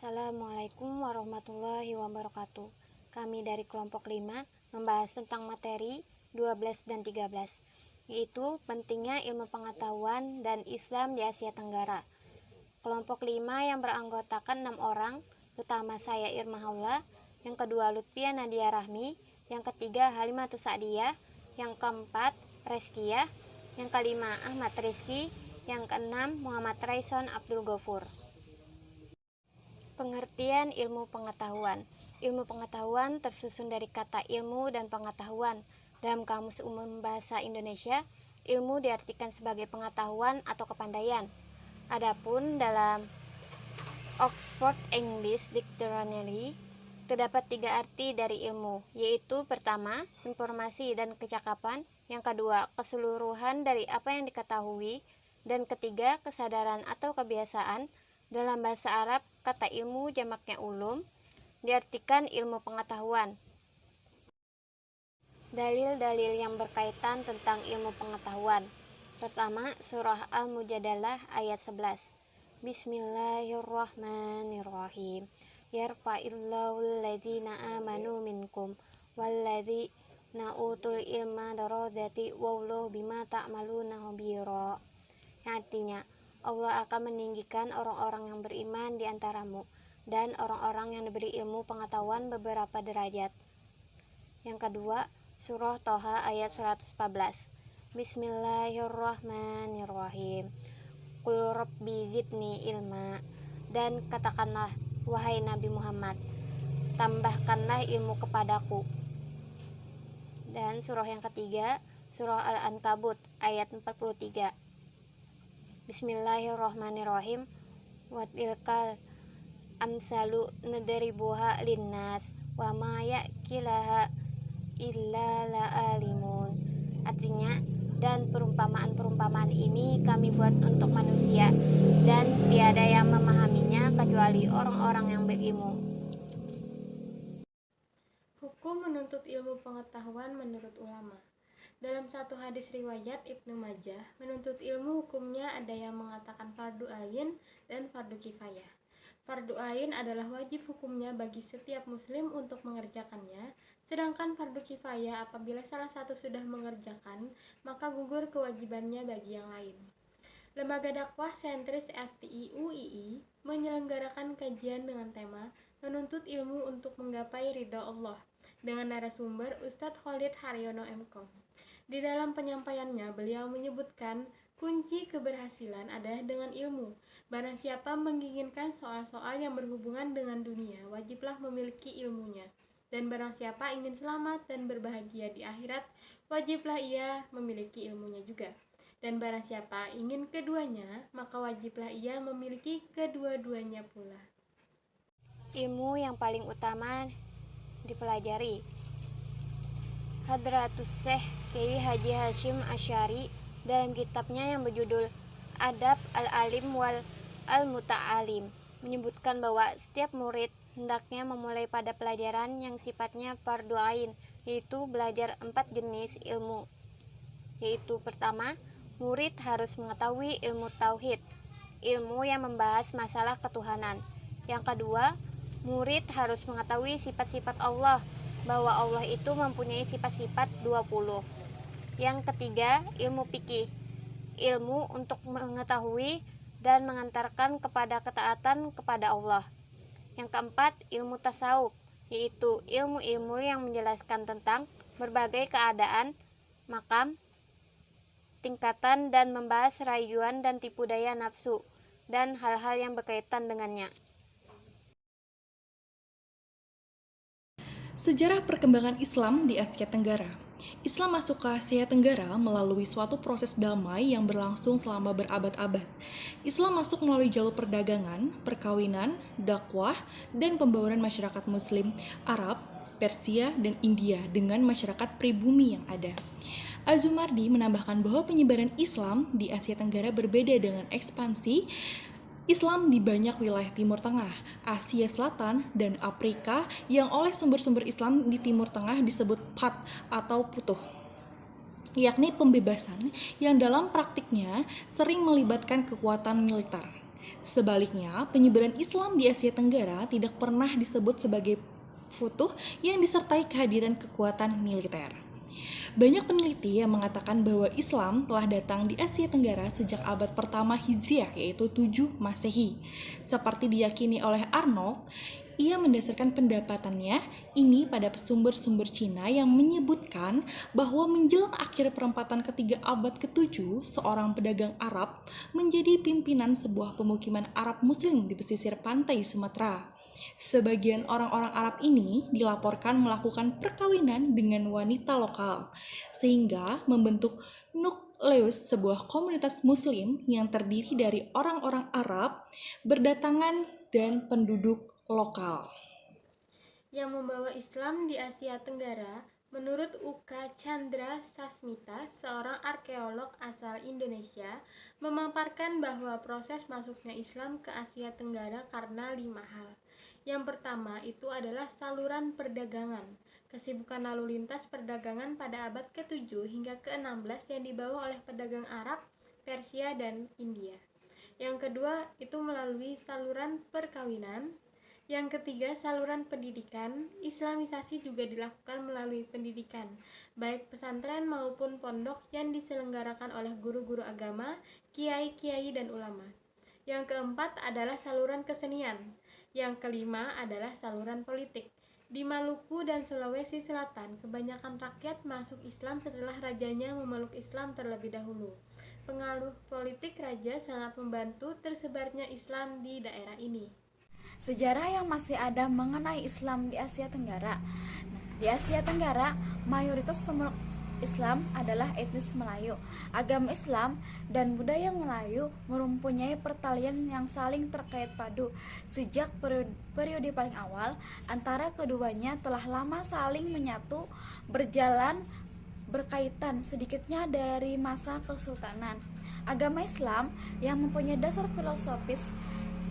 Assalamualaikum warahmatullahi wabarakatuh. Kami dari kelompok 5 membahas tentang materi 12 dan 13, yaitu pentingnya ilmu pengetahuan dan Islam di Asia Tenggara. Kelompok 5 yang beranggotakan 6 orang, pertama saya Irma Haula, yang kedua Lutfia Nadia Rahmi, yang ketiga Halimatus Sa'diyah, yang keempat Reskia, yang kelima Ahmad Rizki, yang keenam Muhammad Raison Abdul Ghafur. Pengertian ilmu pengetahuan. Ilmu pengetahuan tersusun dari kata ilmu dan pengetahuan. Dalam Kamus Umum Bahasa Indonesia, ilmu diartikan sebagai pengetahuan atau kepandaian. Adapun dalam Oxford English Dictionary, terdapat 3 arti dari ilmu, yaitu pertama, informasi dan kecakapan, yang kedua, keseluruhan dari apa yang diketahui, dan ketiga, kesadaran atau kebiasaan. Dalam bahasa Arab, kata ilmu jamaknya ulum, diartikan ilmu pengetahuan. Dalil-dalil yang berkaitan tentang ilmu pengetahuan. Pertama, surah Al-Mujadalah ayat 11. Bismillahirrahmanirrahim. Yarfa'illahu alladzina amanu minkum walladzina utul ilma darajati wallahu bima ta'maluna khabira. Yang artinya, Allah akan meninggikan orang-orang yang beriman di antaramu dan orang-orang yang diberi ilmu pengetahuan beberapa derajat. Yang kedua, surah Toha ayat 114. Bismillahirrahmanirrahim. Qul rabbi zidni ilma. Dan katakanlah, wahai Nabi Muhammad, tambahkanlah ilmu kepadaku. Dan surah yang ketiga, surah Al-Ankabut ayat 43. Bismillahirrahmanirrahim. Wa tilkal amsalu nadribuha linnas wa ma yaqilaha illa la'alimun. Artinya, dan perumpamaan-perumpamaan ini kami buat untuk manusia, dan tiada yang memahaminya kecuali orang-orang yang berilmu. Hukum menuntut ilmu pengetahuan menurut ulama. Dalam satu hadis riwayat Ibnu Majah, menuntut ilmu hukumnya ada yang mengatakan fardu ain dan fardu kifayah. Fardu ain adalah wajib hukumnya bagi setiap muslim untuk mengerjakannya, sedangkan fardu kifayah apabila salah satu sudah mengerjakan, maka gugur kewajibannya bagi yang lain. Lembaga dakwah sentris FTI UII menyelenggarakan kajian dengan tema menuntut ilmu untuk menggapai ridha Allah dengan narasumber Ustadz Khalid Haryono MKom. Di dalam penyampaiannya, beliau menyebutkan kunci keberhasilan adalah dengan ilmu. Barang siapa menginginkan soal-soal yang berhubungan dengan dunia, wajiblah memiliki ilmunya. Dan barang siapa ingin selamat dan berbahagia di akhirat, wajiblah ia memiliki ilmunya juga. Dan barang siapa ingin keduanya, maka wajiblah ia memiliki kedua-duanya pula. Ilmu yang paling utama dipelajari. Hadratus Syekh Kiai Haji Hashim Asy'ari dalam kitabnya yang berjudul Adab Al-Alim wal Al-Muta'alim menyebutkan bahwa setiap murid hendaknya memulai pada pelajaran yang sifatnya fardu ain, yaitu belajar 4 jenis ilmu. Yaitu pertama, murid harus mengetahui ilmu tauhid, ilmu yang membahas masalah ketuhanan. Yang kedua, murid harus mengetahui sifat-sifat Allah, bahwa Allah itu mempunyai sifat-sifat 20. Yang ketiga, ilmu fikih, ilmu untuk mengetahui dan mengantarkan kepada ketaatan kepada Allah. Yang keempat, ilmu tasawuf, yaitu ilmu-ilmu yang menjelaskan tentang berbagai keadaan, makam, tingkatan, dan membahas rayuan dan tipu daya nafsu, dan hal-hal yang berkaitan dengannya. Sejarah perkembangan Islam di Asia Tenggara. Islam masuk ke Asia Tenggara melalui suatu proses damai yang berlangsung selama berabad-abad. Islam masuk melalui jalur perdagangan, perkawinan, dakwah, dan pembauran masyarakat Muslim, Arab, Persia, dan India dengan masyarakat pribumi yang ada. Az-Zumardi menambahkan bahwa penyebaran Islam di Asia Tenggara berbeda dengan ekspansi Islam di banyak wilayah Timur Tengah, Asia Selatan, dan Afrika yang oleh sumber-sumber Islam di Timur Tengah disebut Fath atau Futuh, yakni pembebasan yang dalam praktiknya sering melibatkan kekuatan militer. Sebaliknya, penyebaran Islam di Asia Tenggara tidak pernah disebut sebagai futuh yang disertai kehadiran kekuatan militer. Banyak peneliti yang mengatakan bahwa Islam telah datang di Asia Tenggara sejak abad pertama Hijriah, yaitu 7 Masehi. Seperti diyakini oleh Arnold, ia mendasarkan pendapatannya ini pada sumber-sumber Cina yang menyebutkan bahwa menjelang akhir perempatan ketiga abad ke-7, seorang pedagang Arab menjadi pimpinan sebuah pemukiman Arab Muslim di pesisir pantai Sumatera. Sebagian orang-orang Arab ini dilaporkan melakukan perkawinan dengan wanita lokal, sehingga membentuk nukleus sebuah komunitas Muslim yang terdiri dari orang-orang Arab berdatangan dan penduduk lokal. Yang membawa Islam di Asia Tenggara, menurut Uka Chandra Sasmita, seorang arkeolog asal Indonesia, memaparkan bahwa proses masuknya Islam ke Asia Tenggara karena 5 hal. Yang pertama itu adalah saluran perdagangan, kesibukan lalu lintas perdagangan pada abad ke-7 hingga ke-16 yang dibawa oleh pedagang Arab, Persia, dan India. Yang kedua itu melalui saluran perkawinan. Yang ketiga, saluran pendidikan. Islamisasi juga dilakukan melalui pendidikan, baik pesantren maupun pondok yang diselenggarakan oleh guru-guru agama, kiai-kiai, dan ulama. Yang keempat adalah saluran kesenian. Yang kelima adalah saluran politik. Di Maluku dan Sulawesi Selatan, kebanyakan rakyat masuk Islam setelah rajanya memeluk Islam terlebih dahulu. Pengaruh politik raja sangat membantu tersebarnya Islam di daerah ini. Sejarah yang masih ada mengenai Islam di Asia Tenggara. Di Asia Tenggara, mayoritas pemeluk Islam adalah etnis Melayu. Agama Islam dan budaya Melayu mempunyai pertalian yang saling terkait padu. Sejak periode paling awal, antara keduanya telah lama saling menyatu, berjalan berkaitan sedikitnya dari masa kesultanan. Agama Islam yang mempunyai dasar filosofis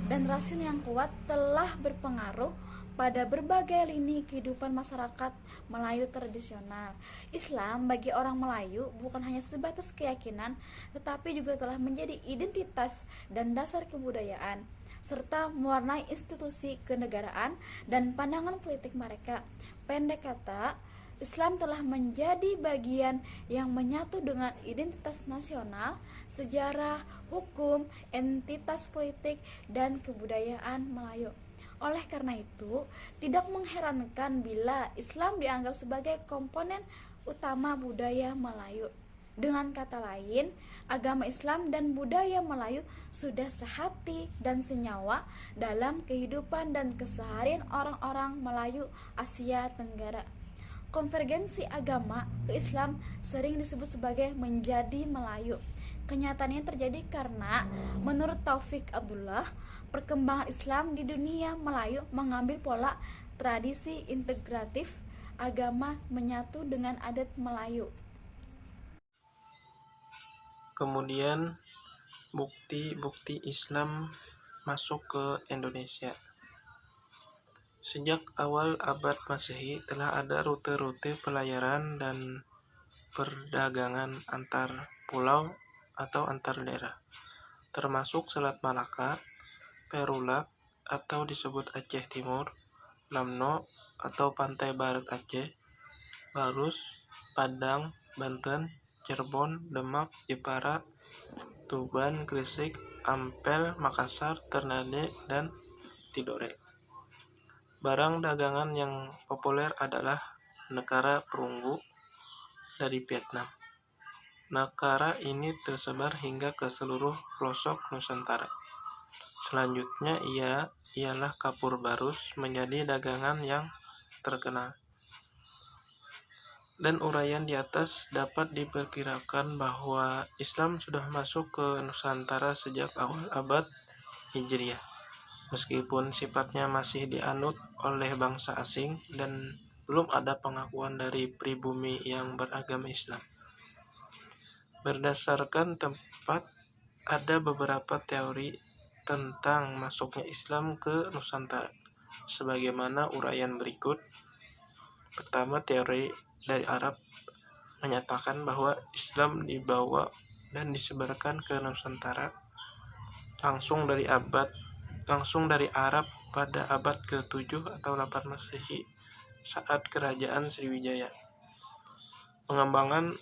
dan rasul yang kuat telah berpengaruh pada berbagai lini kehidupan masyarakat Melayu tradisional. Islam bagi orang Melayu bukan hanya sebatas keyakinan, tetapi juga telah menjadi identitas dan dasar kebudayaan, serta mewarnai institusi kenegaraan dan pandangan politik mereka. Pendek kata, Islam telah menjadi bagian yang menyatu dengan identitas nasional, sejarah, hukum, entitas politik, dan kebudayaan Melayu. Oleh karena itu, tidak mengherankan bila Islam dianggap sebagai komponen utama budaya Melayu. Dengan kata lain, agama Islam dan budaya Melayu sudah sehati dan senyawa dalam kehidupan dan keseharian orang-orang Melayu Asia Tenggara. Konvergensi agama ke Islam sering disebut sebagai menjadi Melayu. Kenyataannya terjadi karena menurut Taufik Abdullah, perkembangan Islam di dunia Melayu mengambil pola tradisi integratif, agama menyatu dengan adat Melayu. Kemudian bukti-bukti Islam masuk ke Indonesia. Sejak awal abad Masehi telah ada rute-rute pelayaran dan perdagangan antar pulau atau antar daerah, termasuk Selat Malaka, Perulak atau disebut Aceh Timur, Lamno atau Pantai Barat Aceh, Barus, Padang, Banten, Cirebon, Demak, Jepara, Tuban, Gresik, Ampel, Makassar, Ternate, dan Tidore. Barang dagangan yang populer adalah nekara perunggu dari Vietnam. Nekara ini tersebar hingga ke seluruh pelosok Nusantara. Selanjutnya ialah kapur barus menjadi dagangan yang terkenal. Dan uraian di atas dapat diperkirakan bahwa Islam sudah masuk ke Nusantara sejak awal abad Hijriah, meskipun sifatnya masih dianut oleh bangsa asing dan belum ada pengakuan dari pribumi yang beragama Islam. Berdasarkan tempat, ada beberapa teori tentang masuknya Islam ke Nusantara, sebagaimana uraian berikut. Pertama, teori dari Arab menyatakan bahwa Islam dibawa dan disebarkan ke Nusantara langsung dari Arab pada abad ke-7 atau 8 Masehi saat kerajaan Sriwijaya. Pengembangan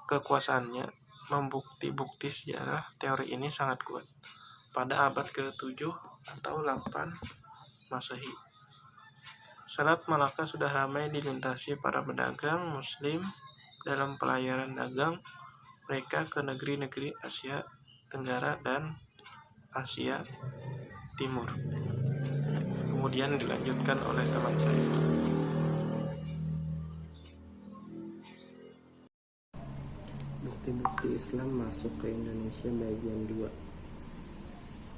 kekuasaannya membukti sejarah teori ini sangat kuat pada abad ke-7 atau 8 Masehi. Selat Malaka sudah ramai dilintasi para pedagang Muslim dalam pelayaran dagang mereka ke negeri-negeri Asia Tenggara dan Asia Timur. Kemudian dilanjutkan oleh teman saya. Bukti-bukti Islam masuk ke Indonesia bagian 2.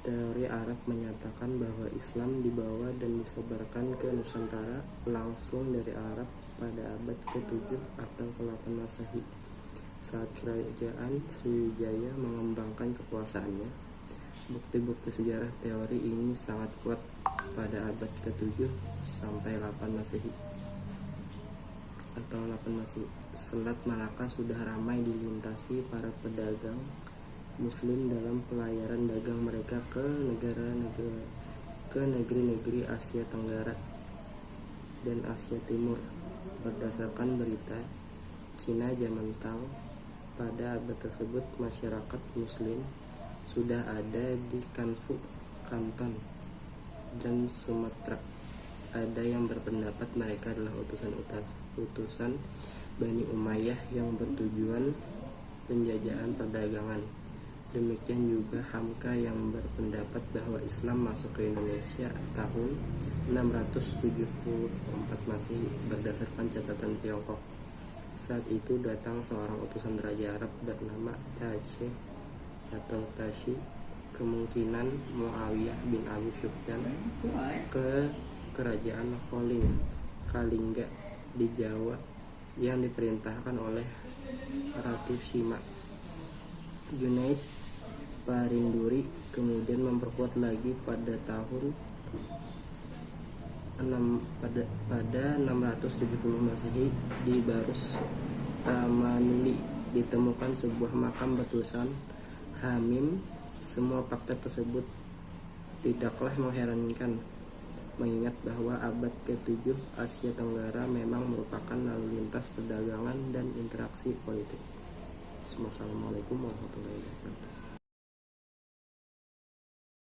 Teori Arab menyatakan bahwa Islam dibawa dan disebarkan ke Nusantara langsung dari Arab pada abad ke-7 atau ke-8 Masehi saat kerajaan Sriwijaya mengembangkan kekuasaannya. Bukti-bukti sejarah teori ini sangat kuat pada abad ke-7 sampai 8 Masehi atau 8 Masehi. Selat Malaka sudah ramai dilintasi para pedagang Muslim dalam pelayaran dagang mereka ke negeri-negeri Asia Tenggara dan Asia Timur. Berdasarkan berita Cina zaman Tang, pada abad tersebut masyarakat Muslim sudah ada di Kanfu, Kanton, dan Sumatera. Ada yang berpendapat mereka adalah utusan Bani Umayyah yang bertujuan penjajahan perdagangan. Demikian juga Hamka yang berpendapat bahwa Islam masuk ke Indonesia tahun 674 Masehi berdasarkan catatan Tiongkok. Saat itu datang seorang utusan Raja Arab bernama Tashi atau Tashi, kemungkinan Muawiyah bin Abu Sufyan, ke kerajaan Kalingga di Jawa yang diperintahkan oleh Ratu Sima. Junaid Parinduri kemudian memperkuat lagi pada tahun 670 Masehi di Barus Tamanuli ditemukan sebuah makam bertulisan Hamim. Semua fakta tersebut tidaklah mengherankan mengingat bahwa abad ke-7 Asia Tenggara memang merupakan lalu lintas perdagangan dan interaksi politik. Wassalamualaikum warahmatullahi wabarakatuh.